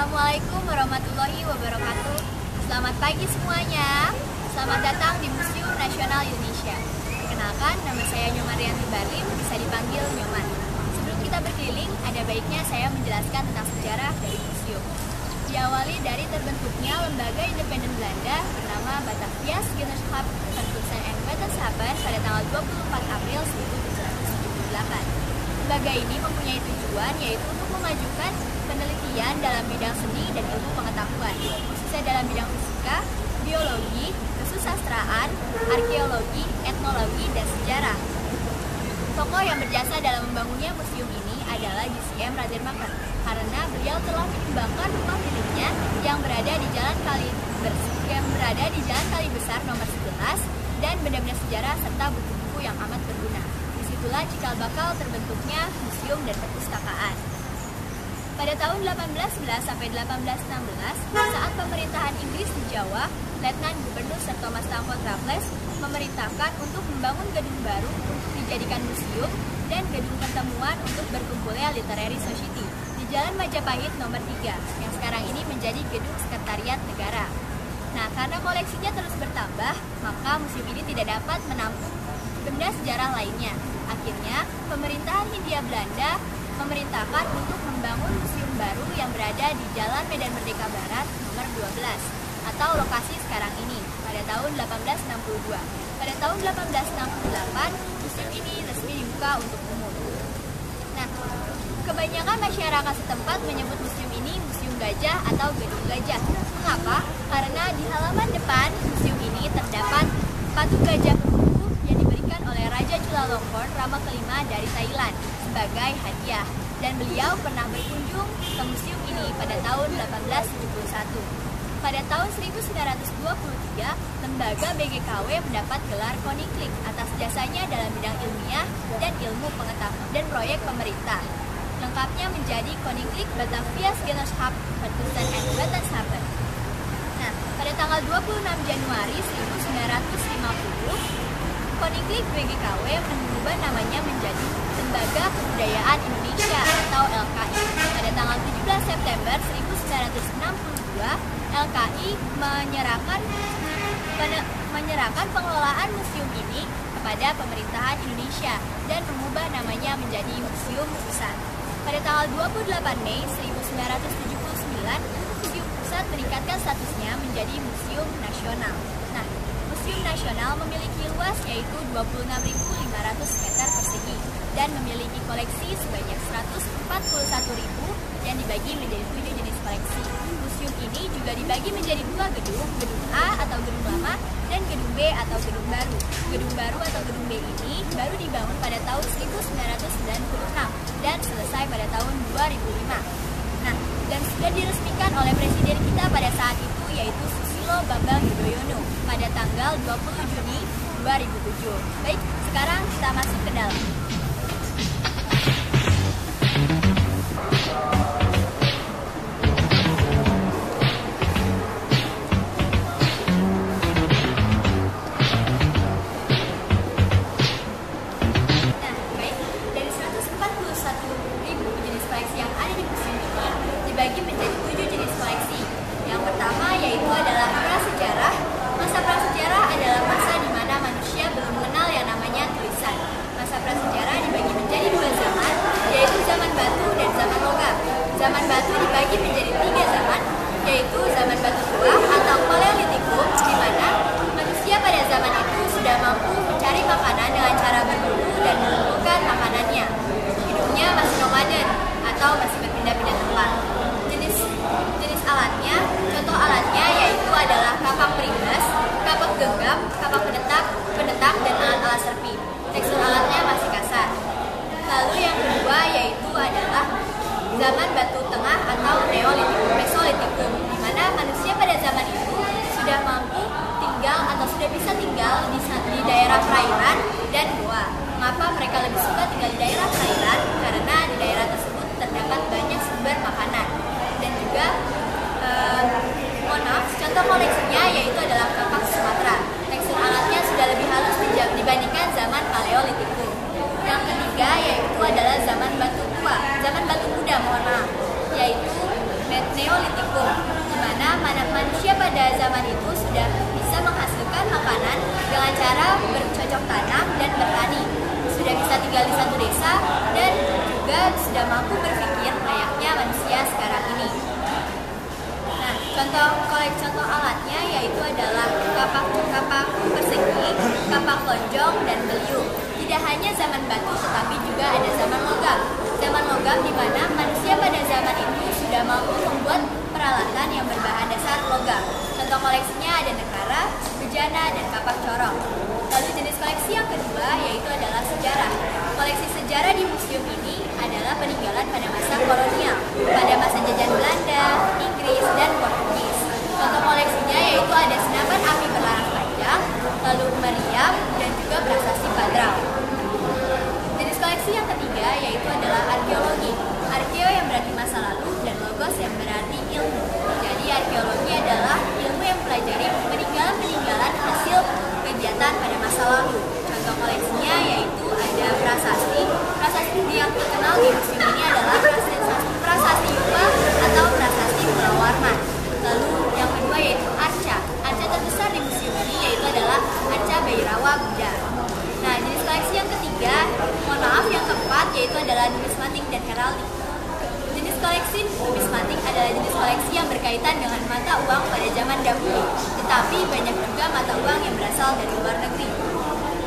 Assalamualaikum warahmatullahi wabarakatuh. Selamat pagi semuanya. Selamat datang di Museum Nasional Indonesia. Perkenalkan, nama saya Nyoman Rianti Barlim, bisa dipanggil Nyoman. Sebelum kita berkeliling, ada baiknya saya menjelaskan tentang sejarah dari museum. Diawali dari terbentuknya lembaga independen Belanda bernama Batavia's Gemeenschap van Kunsten en Wetenschappen pada tanggal 24 April 1778. Lembaga ini mempunyai tujuan yaitu untuk memajukan penelitian dalam bidang seni dan ilmu pengetahuan, khususnya dalam bidang fisika, biologi, kesusastraan, arkeologi, etnologi, dan sejarah. Tokoh yang berjasa dalam membangunnya museum ini adalah J.C.M. Radermacher, karena beliau telah menyumbangkan rumah miliknya yang berada di Jalan Kali Besar nomor 11 dan benda-benda sejarah serta buku-buku yang amat berguna. Disitulah cikal bakal terbentuknya museum dan perpustakaan. Pada tahun 1811 sampai 1816, saat pemerintahan Inggris di Jawa, Letnan Gubernur Sir Thomas Stamford Raffles memerintahkan untuk membangun gedung baru untuk dijadikan museum dan gedung pertemuan untuk berkumpulnya Literary Society di Jalan Majapahit nomor 3, yang sekarang ini menjadi gedung Sekretariat Negara. Nah, karena koleksinya terus bertambah, maka museum ini tidak dapat menampung benda sejarah lainnya. Akhirnya, pemerintahan Hindia Belanda memerintahkan untuk membangun museum baru yang berada di Jalan Medan Merdeka Barat nomor 12 atau lokasi sekarang ini pada tahun 1862. Pada tahun 1868, museum ini resmi dibuka untuk umum. Nah, kebanyakan masyarakat setempat menyebut museum ini Museum Gajah atau Gedung Gajah. Mengapa? Karena di halaman depan museum ini terdapat patung gajah yang diberikan oleh Raja Chulalongkorn Rama kelima dari Thailand sebagai hadiah, dan beliau pernah berkunjung ke museum ini pada tahun 1871. Pada tahun 1923, lembaga BGKW mendapat gelar Koninklijk atas jasanya dalam bidang ilmiah dan ilmu pengetahuan dan proyek pemerintah. Lengkapnya menjadi Koninklijk Batavia's Gemeenschap van Kunsten en Wetenschappen. Nah, pada tanggal 26 Januari 1950, Koninklijk BGKW mengubah namanya menjadi Lembaga Kebudayaan Indonesia atau LKI. Pada tanggal 17 September 1962, LKI menyerahkan pengelolaan museum ini kepada pemerintahan Indonesia dan mengubah namanya menjadi Museum Pusat. Pada tanggal 28 Mei 1979, Museum Pusat meningkatkan statusnya menjadi Museum Nasional. Nah, Museum Nasional memiliki luas yaitu 26.500 meter persegi dan memiliki koleksi sebanyak 141.000 yang dibagi menjadi 7 jenis koleksi. Museum ini juga dibagi menjadi 2 gedung, gedung A atau gedung lama dan gedung B atau gedung baru. Gedung baru atau gedung B ini baru dibangun pada tahun 1996 dan selesai pada tahun 2005. Nah, dan sudah diresmikan oleh presiden kita pada saat itu yaitu Susilo Bambang Yudhoyono pada tanggal 20 Juni 2007. Baik, sekarang kita masuk ke dalam. Dibagi menjadi 7 jenis koleksi. Yang pertama yaitu adalah prasejarah. Masa prasejarah adalah masa di mana manusia belum mengenal yang namanya tulisan. Masa prasejarah dibagi menjadi 2 zaman, yaitu zaman batu dan zaman logam. Zaman batu dibagi menjadi 3 zaman, yaitu zaman batu tua atau Paleolitikum, di mana manusia pada zaman itu sudah mampu mencari makanan dengan cara berburu dan mengumpulkan makanannya. Hidupnya masih nomaden atau masih berpindah-pindah tempat. Jenis alatnya, contoh alatnya yaitu adalah kapak peringas, kapak genggam, kapak pendetak, dan alat-alat serpi. Tekstur alatnya masih kasar. Lalu yang kedua yaitu adalah zaman batu tengah atau Mesolitikum, di mana manusia pada zaman itu sudah mampu tinggal atau sudah bisa tinggal di daerah perairan dan goa. Mengapa mereka lebih suka tinggal di daerah perairan? Karena di daerah tersebut terdapat banyak sumber makanan. Dan juga contoh koleksinya yaitu adalah kapak Sumatera. Tekstur alatnya sudah lebih halus dibandingkan zaman Paleolitikum. Yang ketiga yaitu adalah zaman batu tua, zaman batu muda yaitu Neolitikum, di mana manusia pada zaman itu sudah bisa menghasilkan makanan dengan cara bercocok tanam dan bertani, sudah bisa tinggal di satu desa, dan juga sudah mampu berpikir layaknya manusia sekarang ini. Nah, contoh alatnya yaitu adalah kapak persegi, kapak lonjong, dan beliung. Tidak hanya zaman batu, tetapi juga ada zaman logam. Zaman logam di mana manusia pada zaman itu sudah mampu membuat peralatan yang berbahan dasar logam. Contoh koleksinya ada nekara, bejana, dan kapak corong. Lalu jenis koleksi yang kedua yaitu adalah sejarah. Koleksi sejarah di museum ini adalah peninggalan pada masa kolonial, pada masa jajahan Belanda, Inggris, dan Portugis. Contoh koleksinya yaitu ada senapan api berlaras panjang, lalu meriam, dan juga prasasti Padrau. Jenis koleksi yang ketiga yaitu adalah arkeologi. Arkeo yang berarti masa lalu dan logos yang berarti ilmu. Jadi arkeologi adalah ilmu yang mempelajari peninggalan-peninggalan hasil kegiatan pada masa lalu. Contoh koleksinya yaitu ada prasasti. Prasasti yang terkenal di museum ini adalah prasasti Yupa atau prasasti Pulau Warman. Lalu yang kedua yaitu arca. Arca terbesar di museum ini yaitu adalah arca Bhairawa Buddha. Nah, jenis koleksi yang ketiga, yang keempat yaitu adalah numismatik dan heraldik. Jenis koleksi numismatik adalah jenis koleksi yang berkaitan dengan mata uang pada zaman dahulu, tetapi banyak juga mata uang yang berasal dari luar negeri.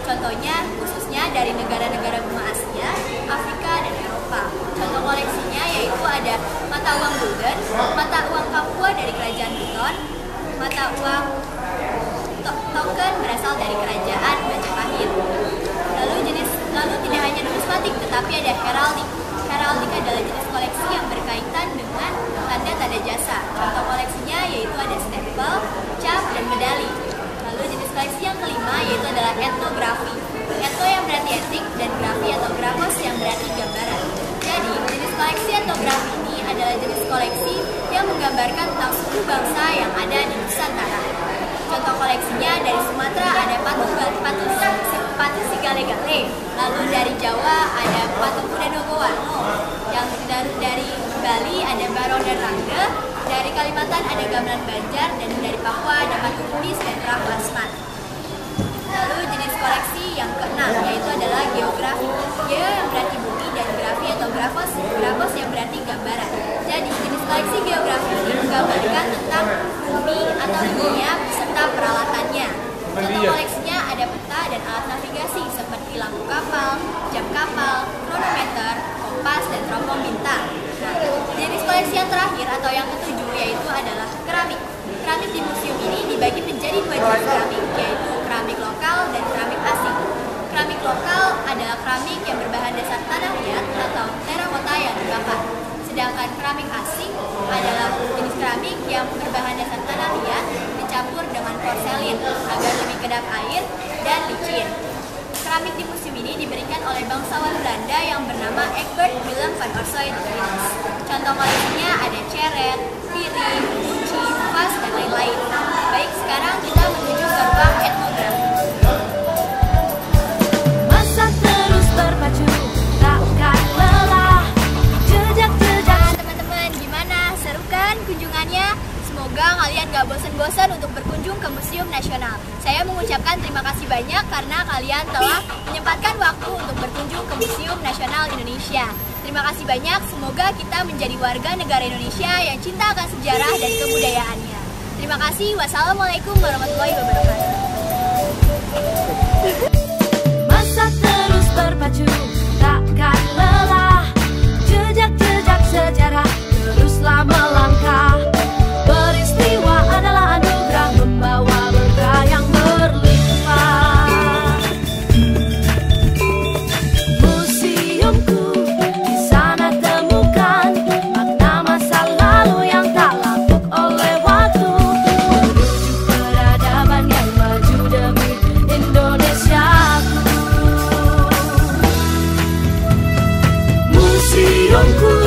Contohnya, khususnya dari negara-negara benua Asia, Afrika, dan Eropa. Contoh koleksinya yaitu ada mata uang gulden, mata uang Papua dari kerajaan Buton, mata uang token berasal dari kerajaan Majapahit. Lalu tidak hanya numismatik, tetapi ada heraldik. Heraldik adalah jenis koleksi yang berkaitan dengan tanda-tanda jasa. Contoh koleksinya yaitu ada stempel, cap, dan medali. Lalu jenis koleksi yang kelima yaitu adalah etnografi. Etno yang berarti etnik dan grafi atau grafos yang berarti gambaran. Jadi jenis koleksi etnografi ini adalah jenis koleksi yang menggambarkan tentang suku bangsa yang ada di Nusantara. Contoh koleksinya dari Sumatera ada patung Sigale-gale. Lalu dari Jawa ada patung kuda Nogowarno. Yang dari Bali ada Barong dan Rangge. Dari Kalimantan ada gamelan Banjar, dan dari Papua ada patung Bugis dan Rah Basman. Lalu jenis koleksi yang keenam yaitu adalah geografi. Geo yang berarti bumi dan grafi atau grafos yang berarti gambaran. Jadi jenis koleksi geografi ini menggambarkan tentang bumi atau dunia beserta peralatannya. Contoh koleksinya ada peta dan alat navigasi seperti lampu kapal, jam kapal, kronometer, kompas, dan teropong bintang. Nah, jenis koleksi yang terakhir atau yang ketujuh yaitu adalah keramik. Keramik di museum ini dibagi menjadi dua jenis keramik, yaitu keramik lokal dan keramik asing. Keramik lokal adalah keramik yang berbahan dasar tanah liat atau terakota yang dibakar. Sedangkan keramik asing adalah jenis keramik yang berbahan dasar tanah liat dicampur dengan porselin agar lebih kedap air dan licin. Keramik di museum ini diberikan oleh bangsawan Belanda yang bernama Egbert Willem van Orsoy de Vries. Contoh koleksinya ada ceret, piring, kunci, vas, dan lain-lain. Baik, sekarang kita menuju ke ruang etnografi. Masa terus berpacu, takkan lelah. Jejak-jejak. Teman-teman, gimana? Seru kan kunjungannya? Semoga kalian gak bosan-bosan untuk berkunjung ke Museum Nasional. Saya mengucapkan terima kasih banyak karena kalian telah menyempatkan waktu untuk berkunjung ke Museum Nasional Indonesia. Terima kasih banyak, semoga kita menjadi warga negara Indonesia yang cinta akan sejarah dan kebudayaannya. Terima kasih, wassalamualaikum warahmatullahi wabarakatuh. Masa terus berpacu, takkan lelah. Jejak-jejak sejarah teruslah melangkah. Peristiwa adalah anugerah membawa berkah yang berlimpah. Museumku, di sana temukan makna masa lalu yang tak lapuk oleh waktu, menuju peradaban yang maju demi Indonesiaku. Museumku.